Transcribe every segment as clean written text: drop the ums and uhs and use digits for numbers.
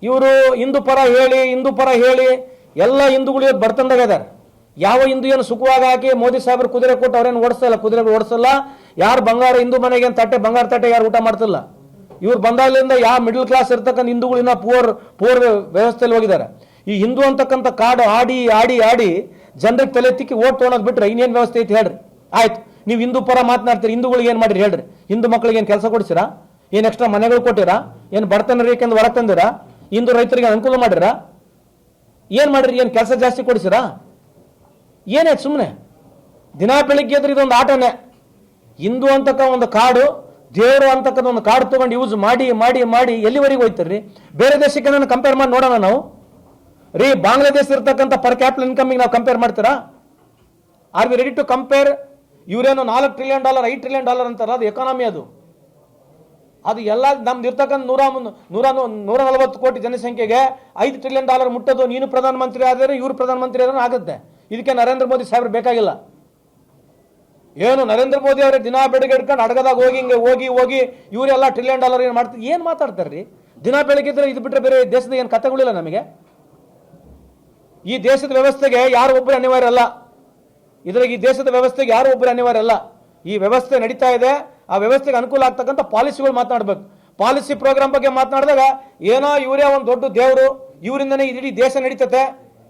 ಇವರು ಹಿಂದೂ ಪರ ಹೇಳಿ ಎಲ್ಲ ಹಿಂದೂಗಳು ಇವತ್ತು ಬರ್ತಂದಾಗ ಇದಾರೆ. ಯಾವ ಹಿಂದೂ ಏನು ಸುಖವಾಗಿ ಹಾಕಿ ಮೋದಿ ಸಾಹೇಬ್ರು ಕುದುರೆ ಕೊಟ್ಟು ಅವ್ರೇನು ಓಡಿಸಲ್ಲ, ಕುದುರೆ ಓಡಿಸಲ್ಲ. ಯಾರು ಬಂಗಾರ ಹಿಂದೂ ಮನೆಗೆ ತಟ್ಟೆ ಬಂಗಾರ ತಟ್ಟೆ ಯಾರು ಊಟ ಮಾಡ್ತಿಲ್ಲ. ಇವ್ರು ಬಂದಾಗಲಿಂದ ಯಾವ ಮಿಡಲ್ ಕ್ಲಾಸ್ ಇರ್ತಕ್ಕಂಥ ಹಿಂದೂಗಳು ಇನ್ನ ಪೂರ್ ವ್ಯವಸ್ಥೆಯಲ್ಲಿ ಹೋಗಿದ್ದಾರೆ. ಈ ಹಿಂದೂ ಅಂತಕ್ಕಂಥ ಕಾಡು ಆಡಿ ಆಡಿ ಆಡಿ ಜನರಿಗೆ ತಲೆ ತಿಕ್ಕಿ ಓಟ್ ತೊಗೊಳೋದು ಬಿಟ್ರೆ ಇನ್ನೇನು ವ್ಯವಸ್ಥೆ ಐತಿ ಹೇಳ್ರಿ. ಆಯ್ತು, ನೀವು ಹಿಂದೂ ಪರ ಮಾತನಾಡ್ತೀರಿ, ಹಿಂದೂಗಳಿಗೆ ಏನು ಮಾಡಿರಿ ಹೇಳ್ರಿ? ಹಿಂದೂ ಮಕ್ಕಳಿಗೆ ಏನು ಕೆಲಸ ಕೊಡಿಸಿರಾ? ಏನು ಎಕ್ಸ್ಟ್ರಾ ಮನೆಗಳು ಕೊಟ್ಟಿರಾ? ಏನು ಬಡತನ ರೇಖೆಯಿಂದ ಹೊರಗೆ ತಂದಿರಾ? ಹಿಂದೂ ರೈತರಿಗೆ ಅನುಕೂಲ ಮಾಡಿರಾ? ಏನು ಮಾಡಿರಿ? ಏನು ಕೆಲಸ ಜಾಸ್ತಿ ಕೊಡಿಸಿರಾ? ಏನಾಯ್ತು? ಸುಮ್ಮನೆ ದಿನ ಬೆಳಿಗ್ಗೆ ಎದ್ರೆ ಇದೊಂದು ಆಟನೇ. ಹಿಂದೂ ಅಂತಕ್ಕ ಒಂದು ಕಾಡು, ದೇವರು ಅಂತಕ್ಕಂಥ ಒಂದು ಕಾಡು ತೊಗೊಂಡು ಯೂಸ್ ಮಾಡಿ ಮಾಡಿ ಮಾಡಿ ಎಲ್ಲಿವರೆಗೂ ಹೋಯ್ತಾರ್ರಿ? ಬೇರೆ ದೇಶಕ್ಕೆ ನಾನು ಕಂಪೇರ್ ಮಾಡಿ ನೋಡೋಣ ನಾವು ರೀ. ಬಾಂಗ್ಲಾದೇಶ ಇರ್ತಕ್ಕಂಥ ಪರ್ ಕ್ಯಾಪಿಟಲ್ ಇನ್ಕಮಿಗೆ ನಾವು ಕಂಪೇರ್ ಮಾಡ್ತೀರಾ? Are we ready to compare? ಇವರೇನು $4 ಟ್ರಿಲಿಯನ್ $5 ಟ್ರಿಲಿಯನ್ ಅಂತಾರ, ಅದು ಎಕಾನಮಿ. ಅದು ಎಲ್ಲ ನಮ್ದು ಇರ್ತಕ್ಕಂಥ 140 ಕೋಟಿ ಜನಸಂಖ್ಯೆಗೆ $5 ಟ್ರಿಲಿಯನ್ ಮುಟ್ಟೋದು. ನೀನು ಪ್ರಧಾನಮಂತ್ರಿ ಆದರೆ ಇವರು ಪ್ರಧಾನಮಂತ್ರಿ ಆದ್ರೆ ಆಗುತ್ತೆ. ಇದಕ್ಕೆ ನರೇಂದ್ರ ಮೋದಿ ಸಾಹೇಬ್ರು ಬೇಕಾಗಿಲ್ಲ. ಏನು ನರೇಂದ್ರ ಮೋದಿ ಅವರೇ ದಿನ ಬೆಳಗ್ಗೆ ಹಿಡ್ಕೊಂಡು ಅಡಗದಾಗ ಹೋಗಿ ಹಿಂಗೆ ಹೋಗಿ ಹೋಗಿ ಇವರೆಲ್ಲ $1 ಟ್ರಿಲಿಯನ್ ಏನು ಮಾಡ್ತಾರೆ? ಏನು ಮಾತಾಡ್ತಾರ್ರಿ? ದಿನ ಬೆಳಗ್ಗೆ ಇದ್ರೆ ಇದು ಬಿಟ್ಟರೆ ಬೇರೆ ದೇಶದ ಏನು ಕಥೆಗಳಿಲ್ಲ ನಮಗೆ. ಈ ದೇಶದ ವ್ಯವಸ್ಥೆಗೆ ಯಾರು ಒಬ್ಬರು ಅನಿವಾರ್ಯ ಅಲ್ಲ. ಇದ್ರಾಗ ಈ ದೇಶದ ವ್ಯವಸ್ಥೆಗೆ ಯಾರು ಒಬ್ಬರು ಅನಿವಾರ್ಯ ಅಲ್ಲ. ಈ ವ್ಯವಸ್ಥೆ ನಡೀತಾ ಇದೆ, ಆ ವ್ಯವಸ್ಥೆಗೆ ಅನುಕೂಲ ಆಗ್ತಕ್ಕಂಥ ಪಾಲಿಸಿಗಳು ಮಾತನಾಡಬೇಕು. ಪಾಲಿಸಿ ಪ್ರೋಗ್ರಾಮ್ ಬಗ್ಗೆ ಮಾತನಾಡಿದಾಗ ಏನೋ ಇವರೇ ಒಂದು ದೊಡ್ಡ ದೇವರು, ಇವರಿಂದನೇ ಇಡೀ ದೇಶ ನಡೀತತೆ,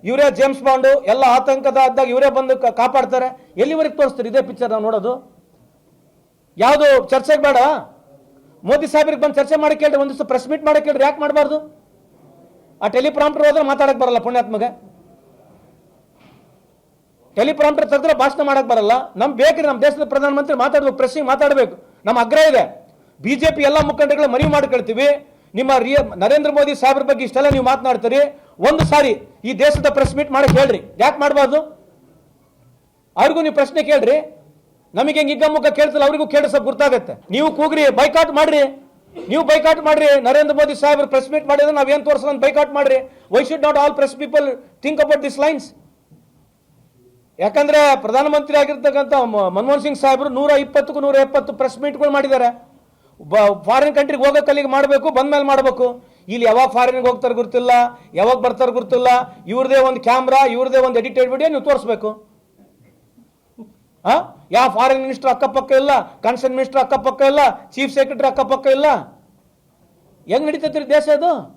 ಇವರೇ ಜೇಮ್ಸ್ ಬಾಂಡು, ಎಲ್ಲ ಆತಂಕದ ಆದಾಗ ಇವರೇ ಬಂದು ಕಾಪಾಡ್ತಾರೆ. ಎಲ್ಲಿವರೆಗೆ ತೋರಿಸ್ತಾರೆ ಇದೇ ಪಿಕ್ಚರ್ ನಾವು ನೋಡೋದು? ಯಾವುದು ಚರ್ಚೆಗೆ ಬೇಡ? ಮೋದಿ ಸಾಹೇಬ್ರಿಗೆ ಬಂದು ಚರ್ಚೆ ಮಾಡಿ ಕೇಳ್ರಿ, ಒಂದಿಷ್ಟು ಪ್ರೆಸ್ ಮೀಟ್ ಮಾಡಕ್ಕೆ ಕೇಳ್ರಿ. ಯಾಕೆ ಮಾಡಬಾರ್ದು? ಆ ಟೆಲಿಪ್ರಾಂಪ್ಟರ್ ಹೋದ್ರೆ ಮಾತಾಡಕ್ಕೆ ಬರಲ್ಲ ಪುಣ್ಯಾತ್ಮಗೆ. ಟೆಲಿಪ್ರಾಂಪ್ಟರ್ ತೆಗೆದ್ರೆ ಭಾಷಣ ಮಾಡಕ್ ಬರಲ್ಲ. ನಮ್ ಬೇಕ್ರಿ, ನಮ್ಮ ದೇಶದ ಪ್ರಧಾನಮಂತ್ರಿ ಮಾತಾಡ್ಬೇಕು, ಪ್ರೆಸ್ಸಿಗೆ ಮಾತಾಡಬೇಕು. ನಮ್ಮ ಆಗ್ರಹ ಇದೆ. ಬಿಜೆಪಿ ಎಲ್ಲ ಮುಖಂಡರುಗಳು ಮನವಿ ಮಾಡ್ಕೊಳ್ತೀವಿ, ನಿಮ್ಮ ನರೇಂದ್ರ ಮೋದಿ ಸಾಹೇಬ್ರ ಬಗ್ಗೆ ಇಷ್ಟೆಲ್ಲ ನೀವು ಮಾತನಾಡ್ತೀರಿ, ಒಂದು ಸಾರಿ ಈ ದೇಶದ ಪ್ರೆಸ್ ಮೀಟ್ ಮಾಡಕ್ ಹೇಳ್ರಿ. ಯಾಕೆ ಮಾಡಬಾರ್ದು? ಅವ್ರಿಗೂ ನೀವು ಪ್ರಶ್ನೆ ಕೇಳ್ರಿ. ನಮಗೆ ಹೆಂಗೆ ಹಿಗ್ಗಮುಗ್ಗ ಕೇಳ್ತಿಲ್ಲ, ಅವ್ರಿಗೂ ಕೇಳಿಸೋ ಗುರ್ತಾಗತ್ತೆ. ನೀವು ಕೂಗ್ರಿ, ಬೈಕಾಟ್ ಮಾಡ್ರಿ. ನೀವು ಬೈಕಾಟ್ ಮಾಡ್ರಿ. ನರೇಂದ್ರ ಮೋದಿ ಸಾಹೇಬ್ರು ಪ್ರೆಸ್ ಮೀಟ್ ಮಾಡಿದ್ರೆ ನಾವೇನು ತೋರಿಸೋದು ಬೈಕಾಟ್ ಮಾಡ್ರಿ. Why should not all press people think about this lines? ಯಾಕಂದ್ರೆ ಪ್ರಧಾನಮಂತ್ರಿ ಆಗಿರ್ತಕ್ಕಂಥ ಮನಮೋಹನ್ ಸಿಂಗ್ ಸಾಹೇಬರು 120ಕ್ಕೂ 170 ಪ್ರೆಸ್ ಮೀಟ್ಗಳು ಮಾಡಿದ್ದಾರೆ. ಫಾರಿನ್ ಕಂಟ್ರಿಗೆ ಹೋಗೋಕೆ ಅಲ್ಲಿಗೆ ಮಾಡಬೇಕು, ಬಂದ್ಮೇಲೆ ಮಾಡಬೇಕು. ಇಲ್ಲಿ ಯಾವಾಗ ಫಾರಿನ್ಗೆ ಹೋಗ್ತಾರೆ ಗೊತ್ತಿಲ್ಲ, ಯಾವಾಗ ಬರ್ತಾರೆ ಗೊತ್ತಿಲ್ಲ. ಇವ್ರದೇ ಒಂದು ಕ್ಯಾಮ್ರಾ, ಇವ್ರದೇ ಒಂದು ಎಡಿಟೆಡ್ ವಿಡಿಯೋ ನೀವು ತೋರಿಸ್ಬೇಕು. ಯಾವ ಫಾರಿನ್ ಮಿನಿಸ್ಟರ್ ಅಕ್ಕಪಕ್ಕ ಇಲ್ಲ, ಕನ್ಸರ್ನ್ ಮಿನಿಸ್ಟರ್ ಅಕ್ಕಪಕ್ಕ ಇಲ್ಲ, ಚೀಫ್ ಸೆಕ್ರೆಟರಿ ಅಕ್ಕಪಕ್ಕ ಇಲ್ಲ. ಹೆಂಗ್ ನಡೀತೈತ್ರಿ ದೇಶ ಇದು?